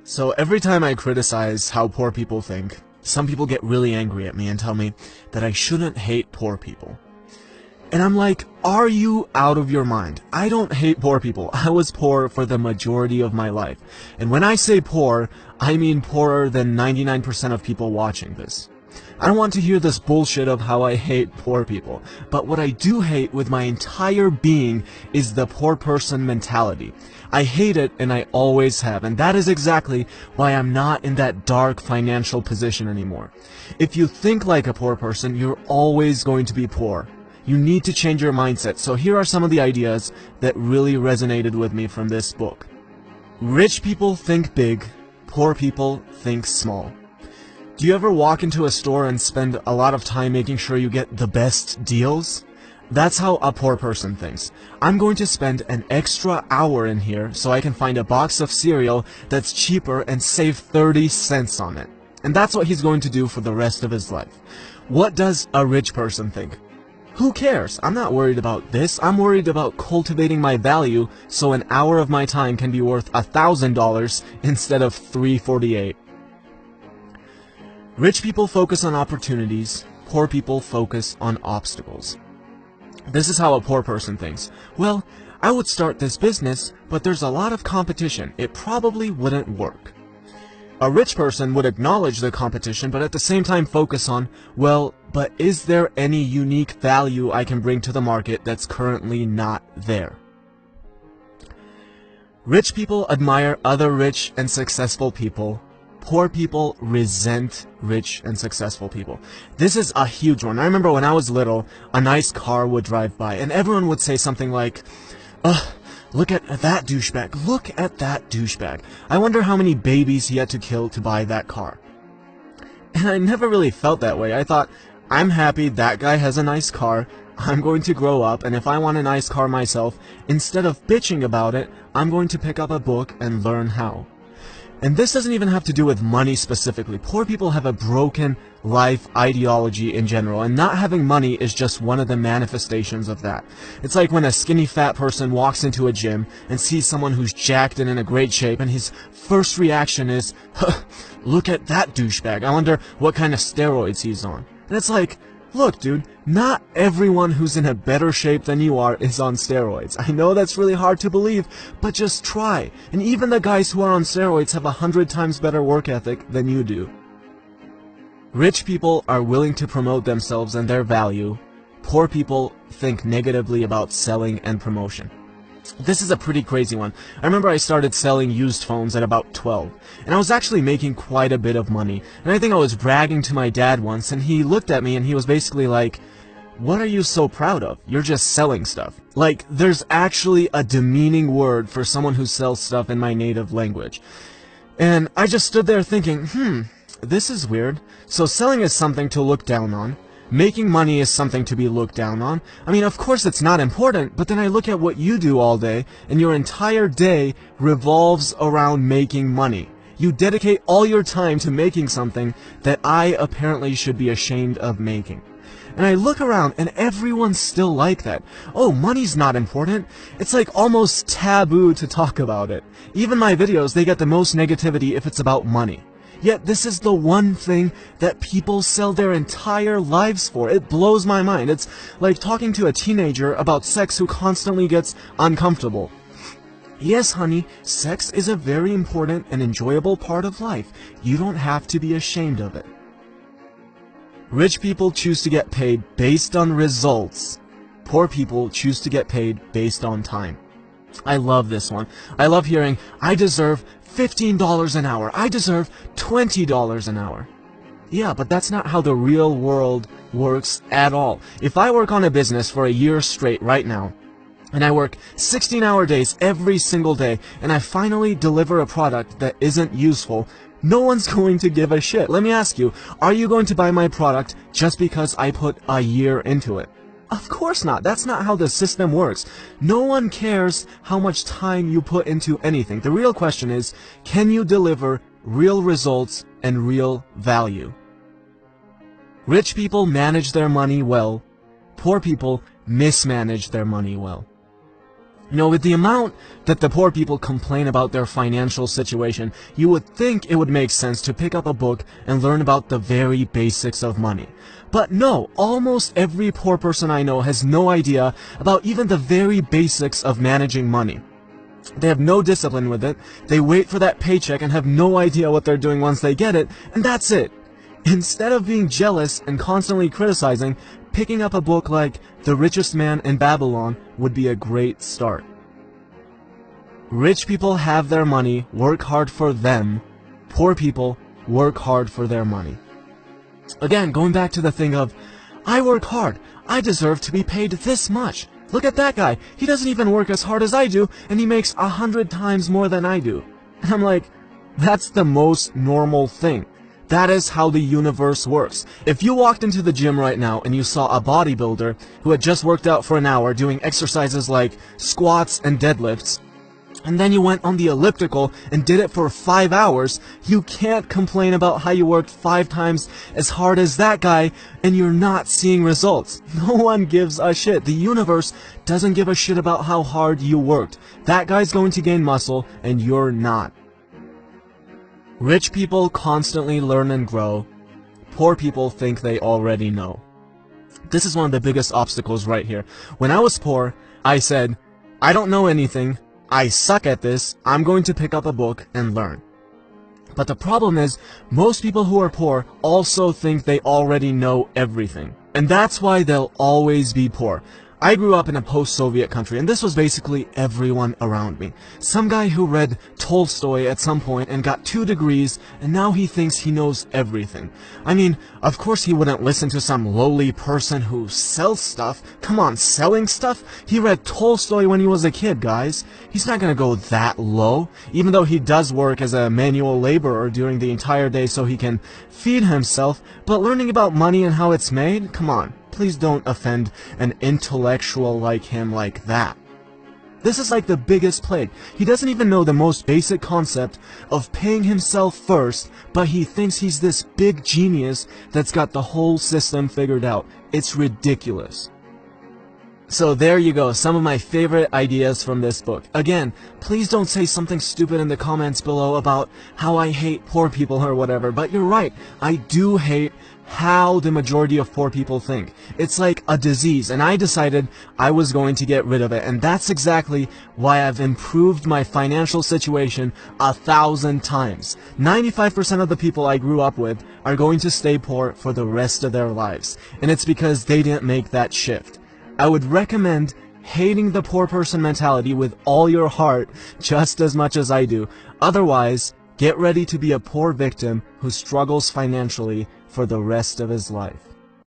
So every time I criticize how poor people think, some people get really angry at me and tell me that I shouldn't hate poor people. And I'm like, are you out of your mind? I don't hate poor people. I was poor for the majority of my life. And when I say poor, I mean poorer than 99% of people watching this. I don't want to hear this bullshit of how I hate poor people. But what I do hate with my entire being is the poor person mentality. I hate it, and I always have. And that is exactly why I'm not in that dark financial position anymore. If you think like a poor person, you're always going to be poor. You need to change your mindset. So here are some of the ideas that really resonated with me from this book. Rich people think big, poor people think small. Do you ever walk into a store and spend a lot of time making sure you get the best deals? That's how a poor person thinks. I'm going to spend an extra hour in here so I can find a box of cereal that's cheaper and save 30 cents on it. And that's what he's going to do for the rest of his life. What does a rich person think? Who cares? I'm not worried about this. I'm worried about cultivating my value so an hour of my time can be worth $1,000 instead of $348. Rich people focus on opportunities. Poor people focus on obstacles. This is how a poor person thinks. Well, I would start this business, but there's a lot of competition. It probably wouldn't work. A rich person would acknowledge the competition, but at the same time focus on, well, but is there any unique value I can bring to the market that's currently not there? Rich people admire other rich and successful people. Poor people resent rich and successful people. This is a huge one. I remember when I was little, a nice car would drive by, and everyone would say something like, ugh, look at that douchebag. Look at that douchebag. I wonder how many babies he had to kill to buy that car. And I never really felt that way. I thought, I'm happy that guy has a nice car. I'm going to grow up, and if I want a nice car myself, instead of bitching about it, I'm going to pick up a book and learn how. And this doesn't even have to do with money specifically. Poor people have a broken life ideology in general, and not having money is just one of the manifestations of that. It's like when a skinny fat person walks into a gym and sees someone who's jacked and in a great shape, and his first reaction is, huh, look at that douchebag. I wonder what kind of steroids he's on. And it's like, look, dude, not everyone who's in a better shape than you are is on steroids. I know that's really hard to believe, but just try. And even the guys who are on steroids have 100 times better work ethic than you do. Rich people are willing to promote themselves and their value. Poor people think negatively about selling and promotion. This is a pretty crazy one. I remember I started selling used phones at about 12, and I was actually making quite a bit of money. And I think I was bragging to my dad once, and he looked at me and he was basically like, what are you so proud of? You're just selling stuff. Like, there's actually a demeaning word for someone who sells stuff in my native language. And I just stood there thinking, this is weird. So selling is something to look down on. Making money is something to be looked down on. I mean, of course it's not important, but then I look at what you do all day, and your entire day revolves around making money. You dedicate all your time to making something that I apparently should be ashamed of making. And I look around, and everyone's still like that. Oh, money's not important. It's like almost taboo to talk about it. Even my videos, they get the most negativity if it's about money. Yet this is the one thing that people sell their entire lives for. It blows my mind. It's like talking to a teenager about sex who constantly gets uncomfortable. Yes, honey, sex is a very important and enjoyable part of life. You don't have to be ashamed of it. Rich people choose to get paid based on results. Poor people choose to get paid based on time. I love this one. I love hearing, I deserve $15 an hour. I deserve $20 an hour. Yeah, but that's not how the real world works at all. If I work on a business for a year straight right now, and I work 16-hour days every single day, and I finally deliver a product that isn't useful, no one's going to give a shit. Let me ask you, are you going to buy my product just because I put a year into it? Of course not. That's not how the system works. No one cares how much time you put into anything. The real question is, can you deliver real results and real value? Rich people manage their money well. Poor people mismanage their money well. You know, with the amount that the poor people complain about their financial situation, you would think it would make sense to pick up a book and learn about the very basics of money. But no, almost every poor person I know has no idea about even the very basics of managing money. They have no discipline with it, they wait for that paycheck and have no idea what they're doing once they get it, and that's it. Instead of being jealous and constantly criticizing, picking up a book like The Richest Man in Babylon would be a great start. Rich people have their money, work hard for them. Poor people work hard for their money. Again, going back to the thing of, I work hard, I deserve to be paid this much. Look at that guy, he doesn't even work as hard as I do, and he makes 100 times more than I do. And I'm like, that's the most normal thing. That is how the universe works. If you walked into the gym right now and you saw a bodybuilder who had just worked out for an hour doing exercises like squats and deadlifts, and then you went on the elliptical and did it for 5 hours, you can't complain about how you worked 5 times as hard as that guy and you're not seeing results. No one gives a shit. The universe doesn't give a shit about how hard you worked. That guy's going to gain muscle and you're not. Rich people constantly learn and grow. Poor people think they already know. This is one of the biggest obstacles right here. When I was poor, I said, I don't know anything. I suck at this. I'm going to pick up a book and learn. But the problem is, most people who are poor also think they already know everything. And that's why they'll always be poor. I grew up in a post-Soviet country, and this was basically everyone around me. Some guy who read Tolstoy at some point and got 2 degrees, and now he thinks he knows everything. I mean, of course he wouldn't listen to some lowly person who sells stuff. Come on, selling stuff? He read Tolstoy when he was a kid, guys. He's not gonna go that low, even though he does work as a manual laborer during the entire day so he can feed himself, but learning about money and how it's made? Come on. Please don't offend an intellectual like him like that. This is like the biggest plague. He doesn't even know the most basic concept of paying himself first, but he thinks he's this big genius that's got the whole system figured out. It's ridiculous. So there you go, some of my favorite ideas from this book. Again, please don't say something stupid in the comments below about how I hate poor people or whatever, but you're right, I do hate how the majority of poor people think. It's like a disease, and I decided I was going to get rid of it, and that's exactly why I've improved my financial situation 1,000 times. 95% of the people I grew up with are going to stay poor for the rest of their lives, and it's because they didn't make that shift. I would recommend hating the poor person mentality with all your heart just as much as I do. Otherwise, get ready to be a poor victim who struggles financially for the rest of his life.